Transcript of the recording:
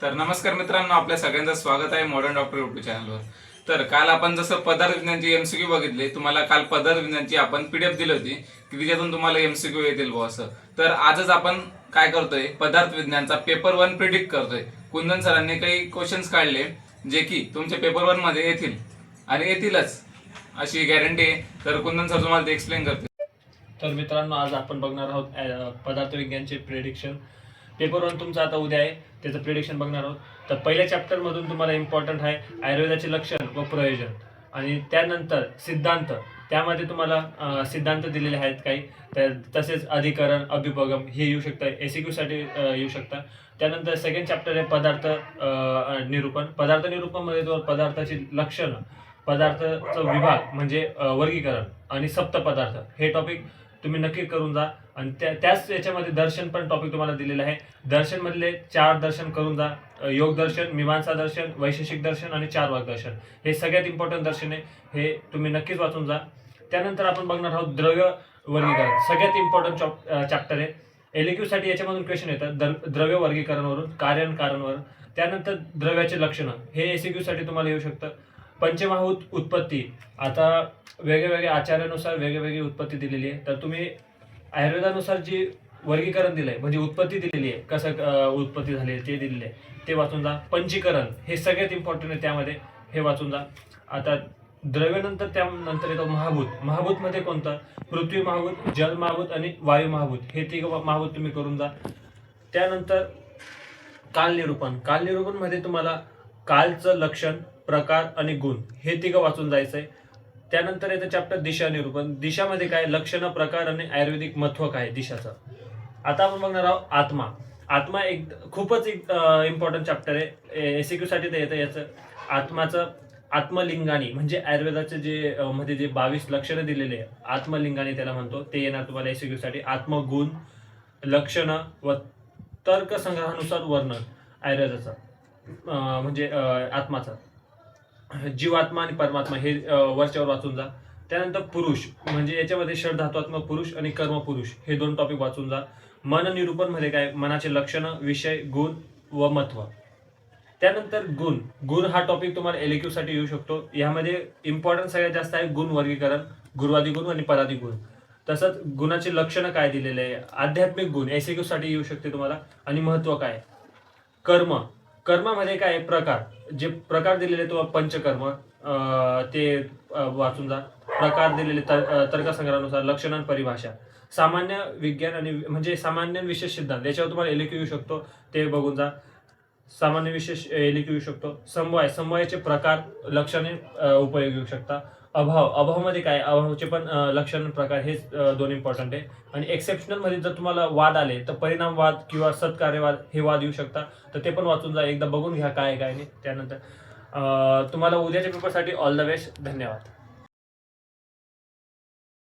तर नमस्कार मित्रांनो, आपल्या सगळ्यांचं स्वागत आहे मॉडर्न डॉक्टर यूट्यूब चॅनलवर. तर काल आपण जसं पदार्थ विज्ञानची एमसीक्यू बघितले, तुम्हाला काल पदार्थ विज्ञानची आपण पीडीएफ दिली होती की तिच्यातून तुम्हाला एमसीक्यू येतील बुवा असं. तर आजच आपण काय करतोय, पदार्थ विज्ञानचा पेपर 1 प्रिडिक्ट करतोय. कुंदन सरांनी काही क्वेश्चन्स काढले जे की तुमच्या पेपर 1 मध्ये येतील आणि येतीलच अशी गॅरंटी आहे. तर कुंदन सर तुम्हाला ते एक्सप्लेन करतील. तर मित्रांनो, आज आपण बघणार आहोत पदार्थ विज्ञानचे प्रेडिक्शन. पेपर 1 तुमचा आता उद्या आहे, त्याचं प्रेडिक्शन बघणार आहोत. तर पहिल्या चॅप्टरमधून तुम्हाला इम्पॉर्टंट आहे आयुर्वेदाचे लक्षण व प्रयोजन, आणि त्यानंतर सिद्धांत. त्यामध्ये तुम्हाला सिद्धांत दिलेले आहेत काही, तसेच अधिकरण, अभ्युपगम हे येऊ शकतं, एसीक्यू साठी येऊ शकतात. त्यानंतर सेकंड चॅप्टर आहे पदार्थ निरूपण. पदार्थ निरूपणमध्ये तो पदार्थाची लक्षणं, पदार्थाचा विभाग म्हणजे वर्गीकरण आणि सप्तपदार्थ हे टॉपिक तुम्ही नक्की करून जा. आणि त्याच याच्यामध्ये दर्शन पण टॉपिक तुम्हाला दिलेलं आहे. दर्शन मधले 4 दर्शन करून जा: योग दर्शन, मीमांसा दर्शन, वैशेषिक दर्शन आणि 4 वाक दर्शन. हे सगळ्यात इम्पॉर्टंट दर्शन आहे, हे तुम्ही नक्कीच वाचून जा. त्यानंतर आपण बघणार आहोत द्रव्य वर्गीकरण. सगळ्यात इम्पॉर्टंट चॅप्टर आहे. एलक्यू साठी याच्यामधून क्वेश्चन येतात द्रव्य वर्गीकरणावरून, कारण कारणवर. त्यानंतर द्रव्याचे लक्षणं हे एसीक्यू साठी तुम्हाला येऊ शकतं. पंचमहाभूत उत्पत्ती. आता वेगवेगळ्या आचार्यानुसार वेगवेगळी उत्पत्ती दिलेली आहे, तर तुम्ही आयुर्वेदानुसार जी वर्गीकरण दिलंय म्हणजे उत्पत्ती दिलेली आहे, कसं उत्पत्ती झाली ते दिलेले आहे, ते वाचून जा. पंचीकरण हे सगळ्यात इम्पॉर्टंट आहे, त्यामध्ये हे वाचून जा. आता द्रव्यानंतर त्यानंतर येतो महाभूत. महाभूत मध्ये कोणतं? पृथ्वी महाभूत, जल महाभूत आणि वायू महाभूत. हे 3 महाभूत तुम्ही करून जा. त्यानंतर कालनिरूपण. कालनिरूपण मध्ये तुम्हाला कालचं लक्षण, प्रकार आणि गुण हे 3 वाचून जायचंय. त्यानंतर येतं चॅप्टर दिशा निरूपण. दिशामध्ये काय? लक्षण, प्रकार आणि आयुर्वेदिक महत्व काय दिशाचं. आता आपण बघणार आहोत आत्मा. आत्मा खूपच इम्पॉर्टंट चॅप्टर आहे, एसीक्यू साठी ते येतं. याचं आत्माचं आत्मलिंगानी म्हणजे आयुर्वेदाचे जे मध्ये जे 22 लक्षणं दिलेले आहे, आत्मलिंगानी त्याला म्हणतो, ते येणार तुम्हाला एसीक्यू साठी. आत्मगुण, लक्षण व तर्कसंग्रहानुसार वर्णन आयुर्वेदाचं म्हणजे आत्माचं. जीवात्मा आणि परमात्मा हे वरच्यावर वाचून जा. त्यानंतर पुरुष म्हणजे याच्यामध्ये षडधातुत्मक पुरुष आणि कर्म पुरुष हे 2 टॉपिक वाचून जा. मन निरूपण मध्ये काय? मनाचे लक्षण, विषय, गुण व महत्व. त्यानंतर गुण. गुण हा टॉपिक तुम्हाला एलक्यू साठी येऊ शकतो. यामध्ये इम्पॉर्टन्स सगळ्यात जास्त आहे गुण वर्गीकरण, गुरुवादी गुण आणि पदादी गुण. तसंच गुणाचे लक्षण काय दिलेले आहे, आध्यात्मिक गुण एसीक्यू साठी येऊ शकते तुम्हाला. आणि महत्व काय? कर्म. कर्मामध्ये काय? प्रकार. जे प्रकार दिलेले तुम्हाला पंचकर्म ते वाचून जा. प्रकार दिलेले तर्कसंग्रहानुसार, लक्षण आणि परिभाषा. सामान्य विज्ञान आणि म्हणजे सामान्य विशेष सिद्धांत याच्यावर तुम्हाला एलक्यू येऊ शकतो, ते बघून जा. सामान्य विशेष एलक्यू येऊ शकतो. समवाय. समवायाचे प्रकार, लक्षणे उपयोग येऊ शकता. अभाव. अभावमध्ये काय? अभावाचे पण लक्षण, प्रकार हे 2 इम्पॉर्टंट आहे. आणि एक्सेप्शनल मध्ये जर तुम्हाला वाद आले तर परिणामवाद किंवा सत्कार्यवाद हे वाद येऊ शकता, तर ते पण वाचून जा. एकदा बघून घ्या काय आहे काय नाही. त्यानंतर तुम्हाला उद्याच्या पेपरसाठी ऑल द बेस्ट. धन्यवाद.